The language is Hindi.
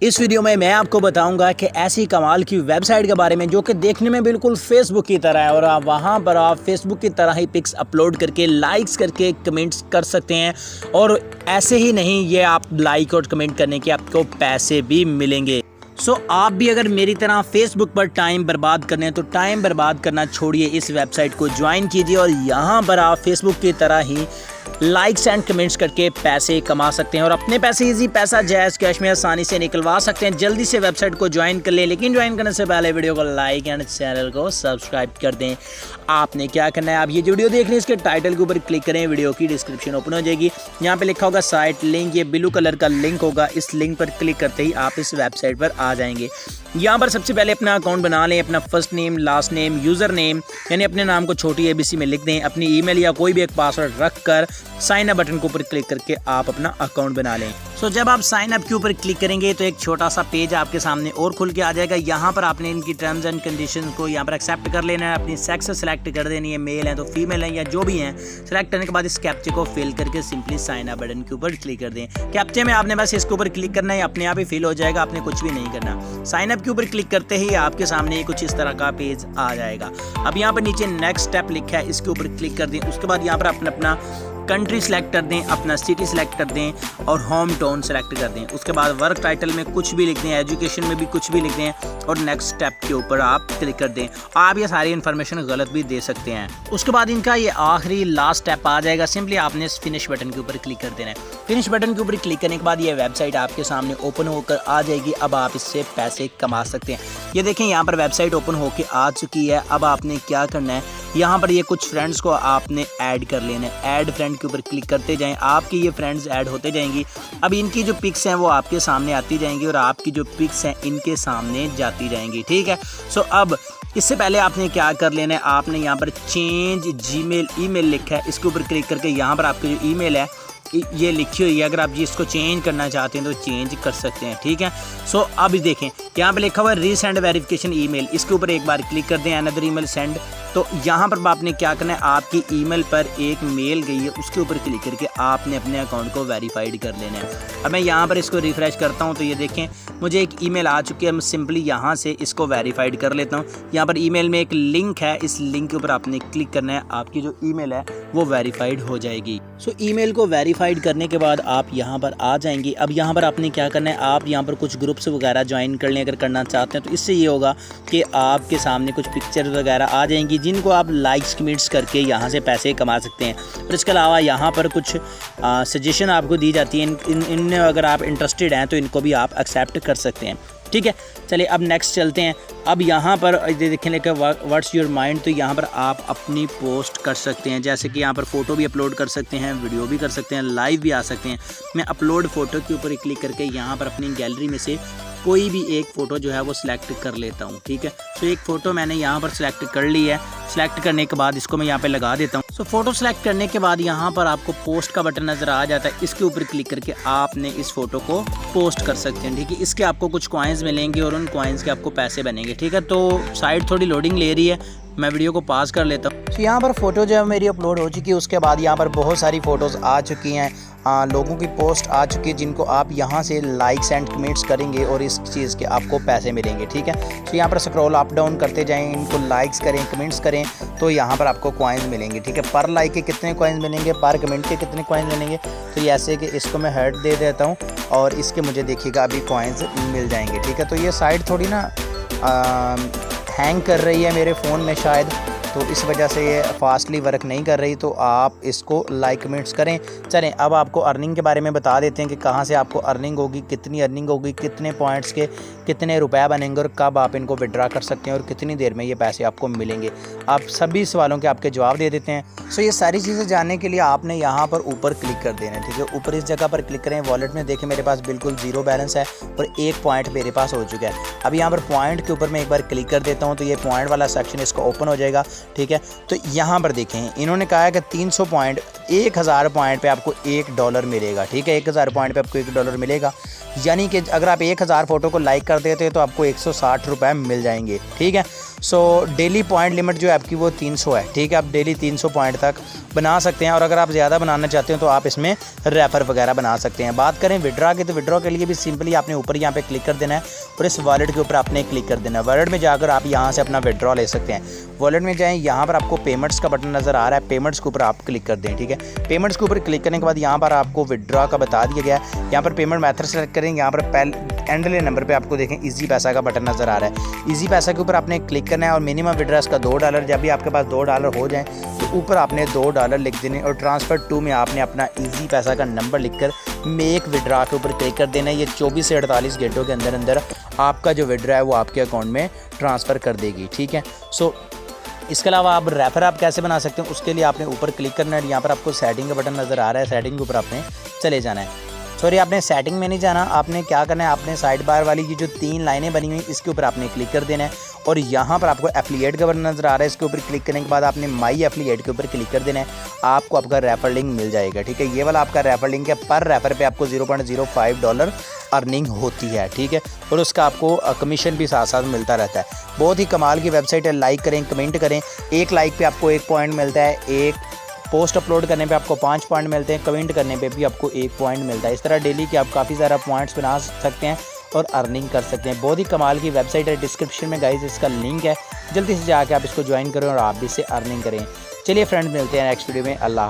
इस वीडियो में मैं आपको बताऊंगा कि ऐसी कमाल की वेबसाइट के बारे में जो कि देखने में बिल्कुल फेसबुक की तरह है और आप वहां पर आप फेसबुक की तरह ही पिक्स अपलोड करके लाइक्स करके कमेंट्स कर सकते हैं। और ऐसे ही नहीं, ये आप लाइक और कमेंट करने के आपको पैसे भी मिलेंगे। आप भी अगर मेरी तरह फेसबुक पर टाइम बर्बाद करने हैं तो टाइम बर्बाद करना छोड़िए, इस वेबसाइट को ज्वाइन कीजिए और यहाँ पर आप फेसबुक की तरह ही लाइक्स एंड कमेंट्स करके पैसे कमा सकते हैं और अपने पैसे इजी पैसा जायज़ कैश में आसानी से निकलवा सकते हैं। जल्दी से वेबसाइट को ज्वाइन कर लें, लेकिन ज्वाइन करने से पहले वीडियो को लाइक एंड चैनल को सब्सक्राइब कर दें। आपने क्या करना है, आप ये जो वीडियो देख रहे हैं इसके टाइटल के ऊपर क्लिक करें, वीडियो की डिस्क्रिप्शन ओपन हो जाएगी, यहाँ पे लिखा होगा साइट लिंक, ये ब्लू कलर का लिंक होगा। इस लिंक पर क्लिक करते ही आप इस वेबसाइट पर आ जाएंगे। यहाँ पर सबसे पहले अपना अकाउंट बना लें, अपना first name last name user name यानी अपने नाम को छोटी ABC में लिख दें, अपनी ईमेल या कोई भी एक पासवर्ड रख कर साइन अप बटन के ऊपर क्लिक करके आप अपना अकाउंट बना लें। जब आप साइन अप के ऊपर क्लिक करेंगे तो एक छोटा सा पेज आपके सामने और खुल के आ जाएगा। यहाँ पर आपने इनकी टर्म्स एंड कंडीशंस को यहाँ पर एक्सेप्ट कर लेना है, अपनी सेक्स सेलेक्ट कर देनी है, मेल है तो फीमेल है या जो भी है। सेलेक्ट करने के बाद इस कैप्चे को फिल करके सिंपली साइन अप बटन के ऊपर क्लिक कर दें। कैप्चे में आपने बस इसके ऊपर क्लिक करना है, अपने आप ही फिल हो जाएगा, आपने कुछ भी नहीं करना। साइन अप के ऊपर क्लिक करते ही आपके सामने कुछ इस तरह का पेज आ जाएगा। अब यहाँ पर नीचे नेक्स्ट स्टेप लिखा है, इसके ऊपर क्लिक कर दें। उसके बाद यहाँ पर अपना कंट्री सेलेक्ट कर दें, अपना सिटी सेलेक्ट कर दें और होम टाउन सेलेक्ट कर दें। उसके बाद वर्क टाइटल में कुछ भी लिख दें, एजुकेशन में भी कुछ भी लिख दें और नेक्स्ट स्टेप के ऊपर आप क्लिक कर दें। आप ये सारी इन्फॉर्मेशन गलत भी दे सकते हैं। उसके बाद इनका ये आखिरी लास्ट स्टेप आ जाएगा, सिंपली आपने इस फिनिश बटन के ऊपर क्लिक कर देना है। फिनिश बटन के ऊपर क्लिक करने के बाद ये वेबसाइट आपके सामने ओपन होकर आ जाएगी। अब आप इससे पैसे कमा सकते हैं। ये देखें यहाँ पर वेबसाइट ओपन होकर आ चुकी है। अब आपने क्या करना है, यहाँ पर ये कुछ फ्रेंड्स को आपने ऐड कर लेना है। ऐड फ्रेंड के ऊपर क्लिक करते जाएं, आपकी ये फ्रेंड्स ऐड होते जाएंगी। अब इनकी जो पिक्स हैं वो आपके सामने आती जाएंगी और आपकी जो पिक्स हैं इनके सामने जाती जाएंगी। ठीक है, अब इससे पहले आपने क्या कर लेना है, आपने यहाँ पर चेंज जीमेल ईमेल लिखा है, इसके ऊपर क्लिक करके यहाँ पर आपकी जो ईमेल है ये लिखी हुई है, अगर आप इसको चेंज करना चाहते हैं तो चेंज कर सकते हैं। ठीक है, अब देखें यहाँ पे लिखा हुआ है रीसेंड वेरिफिकेशन ईमेल, इसके ऊपर एक बार क्लिक कर दें, अनदर ईमेल सेंड। तो यहाँ पर आपने क्या करना है, आपकी ईमेल पर एक मेल गई है, उसके ऊपर क्लिक करके आपने अपने अकाउंट को वेरीफाइड कर लेना है। अब मैं यहाँ पर इसको रिफ्रेश करता हूँ तो ये देखें मुझे एक ईमेल आ चुकी है। मैं सिंपली यहाँ से इसको वेरीफाइड कर लेता हूँ। यहाँ पर ईमेल में एक लिंक है, इस लिंक के ऊपर आपने क्लिक करना है, आपकी जो ईमेल है वो वेरीफाइड हो जाएगी। ईमेल को वेरीफाइड करने के बाद आप यहाँ पर आ जाएंगे। अब यहाँ पर आपने क्या करना है, आप यहाँ पर कुछ ग्रुप्स वगैरह ज्वाइन कर लें अगर करना चाहते हैं तो। इससे ये होगा कि आपके सामने कुछ पिक्चर वगैरह आ जाएंगी जिनको आप लाइक्स कमेंट्स करके यहाँ से पैसे कमा सकते हैं। और इसके अलावा यहाँ पर कुछ सजेशन आपको दी जाती है, इनमें अगर आप इंटरेस्टेड हैं तो इनको भी आप एक्सेप्ट कर सकते हैं। ठीक है, चलिए अब नेक्स्ट चलते हैं। अब यहाँ पर देखें लेकर व्हाट्स योर माइंड, तो यहाँ पर आप अपनी पोस्ट कर सकते हैं, जैसे कि यहाँ पर फ़ोटो भी अपलोड कर सकते हैं, वीडियो भी कर सकते हैं, लाइव भी आ सकते हैं। मैं अपलोड फ़ोटो के ऊपर क्लिक करके यहाँ पर अपनी गैलरी में से कोई भी एक फ़ोटो जो है वो सिलेक्ट कर लेता हूँ। ठीक है, एक फ़ोटो मैंने यहाँ पर सिलेक्ट कर ली है। सिलेक्ट करने के बाद इसको मैं यहाँ पे लगा देता हूँ। फ़ोटो सिलेक्ट करने के बाद यहाँ पर आपको पोस्ट का बटन नज़र आ जाता है, इसके ऊपर क्लिक करके आपने इस फ़ोटो को पोस्ट कर सकते हैं। ठीक है, इसके आपको कुछ कॉइन्स मिलेंगे और उन कॉइन्स के आपको पैसे बनेंगे। ठीक है, तो साइट थोड़ी लोडिंग ले रही है, मैं वीडियो को पास कर लेता हूँ। यहाँ पर फ़ोटो जो है मेरी अपलोड हो चुकी है। उसके बाद यहाँ पर बहुत सारी फ़ोटोज़ आ चुकी हैं, लोगों की पोस्ट आ चुकी है जिनको आप यहाँ से लाइक्स एंड कमेंट्स करेंगे और इस चीज़ के आपको पैसे मिलेंगे। ठीक है, यहाँ पर स्क्रॉल अप डाउन करते जाएं, इनको लाइक्स करें कमेंट्स करें तो यहाँ पर आपको कॉइन्स मिलेंगे। ठीक है, पर लाइक के कितने कॉइन्स मिलेंगे, पर कमेंट के कितने कॉइन्स मिलेंगे, तो ये ऐसे कि इसको मैं हेड दे देता हूँ और इसके मुझे देखिएगा अभी कॉइन्स मिल जाएंगे। ठीक है, तो ये साइट थोड़ी ना हैंग कर रही है मेरे फ़ोन में शायद, तो इस वजह से ये फास्टली वर्क नहीं कर रही, तो आप इसको लाइक कमेंट्स करें। चलें अब आपको अर्निंग के बारे में बता देते हैं कि कहाँ से आपको अर्निंग होगी, कितनी अर्निंग होगी, कितने पॉइंट्स के कितने रुपए बनेंगे और कब आप इनको विड्रा कर सकते हैं और कितनी देर में ये पैसे आपको मिलेंगे। आप सभी सवालों के आपके जवाब दे देते हैं। ये सारी चीज़ें जानने के लिए आपने यहाँ पर ऊपर क्लिक कर देना है। ठीक है, ऊपर इस जगह पर क्लिक करें। वॉलेट में देखें मेरे पास बिल्कुल 0 बैलेंस है और 1 पॉइंट मेरे पास हो चुका है। अब यहाँ पर पॉइंट के ऊपर मैं एक बार क्लिक कर देता हूँ तो ये पॉइंट वाला सेक्शन इसको ओपन हो जाएगा। ठीक है, तो यहाँ पर देखें इन्होंने कहा है कि 300 पॉइंट 1000 पॉइंट पे आपको $1 मिलेगा। ठीक है, 1000 पॉइंट पे आपको $1 मिलेगा, यानी कि अगर आप 1000 फ़ोटो को लाइक कर देते हैं तो आपको 160 रुपये मिल जाएंगे। ठीक है, सो डेली पॉइंट लिमिट जो है आपकी वो 300 है, ठीक है। आप डेली 300 पॉइंट तक बना सकते हैं और अगर आप ज़्यादा बनाना चाहते हो तो आप इसमें रेफर वगैरह बना सकते हैं। बात करें विड्रॉ की, तो विड्रॉ के लिए भी सिंपली आपने ऊपर यहाँ पे क्लिक कर देना है और इस वॉलेट के ऊपर आपने क्लिक कर देना है। वॉलेट में जाकर आप यहाँ से अपना विड्रॉ ले सकते हैं। वॉलेट में जाएँ, यहाँ पर आपको पेमेंट्स का बटन नज़र आ रहा है, पेमेंट्स के ऊपर आप क्लिक कर दें, ठीक है। पेमेंट्स के ऊपर क्लिक करने के बाद यहाँ पर आपको विड्रॉ का बता दिया गया है। यहाँ पर पेमेंट मेथड सेलेक्ट करेंगे, यहाँ पर एंडले नंबर पे आपको देखें इजी पैसा का बटन नज़र आ रहा है। इजी पैसा के ऊपर आपने क्लिक करना है और मिनिमम विड्रॉ का $2। जब भी आपके पास $2 हो जाए तो ऊपर आपने $2 लिख देने और ट्रांसफ़र टू में आपने अपना इजी पैसा का नंबर लिखकर मेक विड्रॉ के ऊपर क्लिक कर देना है। ये 24 से 48 घंटों के अंदर अंदर आपका जो विड्रॉ है वो आपके अकाउंट में ट्रांसफ़र कर देगी, ठीक है। सो इसके अलावा आप रेफर आप कैसे बना सकते हैं, उसके लिए आपने ऊपर क्लिक करना है। यहाँ पर आपको सेटिंग का बटन नज़र आ रहा है, सेटिंग के ऊपर आपने चले जाना है। सॉरी, आपने सेटिंग में नहीं जाना, आपने क्या करना है, आपने साइड बार वाली ये जो 3 लाइनें बनी हुई इसके ऊपर आपने क्लिक कर देना है और यहाँ पर आपको एफिलिएट का बटन नज़र आ रहा है। इसके ऊपर क्लिक करने के बाद आपने माई एफिलिएट के ऊपर क्लिक कर देना है। आपको आपका रेफर लिंक मिल जाएगा, ठीक है। ये वाला आपका रेफर लिंक है, पर रेफर पे आपको $0.05 अर्निंग होती है, ठीक है। और उसका आपको कमीशन भी साथ साथ मिलता रहता है। बहुत ही कमाल की वेबसाइट है, लाइक करें, कमेंट करें। एक लाइक पे आपको 1 पॉइंट मिलता है, एक पोस्ट अपलोड करने पे आपको 5 पॉइंट मिलते हैं, कमेंट करने पे भी आपको 1 पॉइंट मिलता है। इस तरह डेली के आप काफ़ी सारा पॉइंट्स बना सकते हैं और अर्निंग कर सकते हैं। बहुत ही कमाल की वेबसाइट है, डिस्क्रिप्शन में गाइस इसका लिंक है, जल्दी से जाके आप इसको ज्वाइन करें और आप भी इससे अर्निंग करें। चलिए फ्रेंड्स, मिलते हैं नेक्स्ट वीडियो में। अल्लाह हाफ़िज़।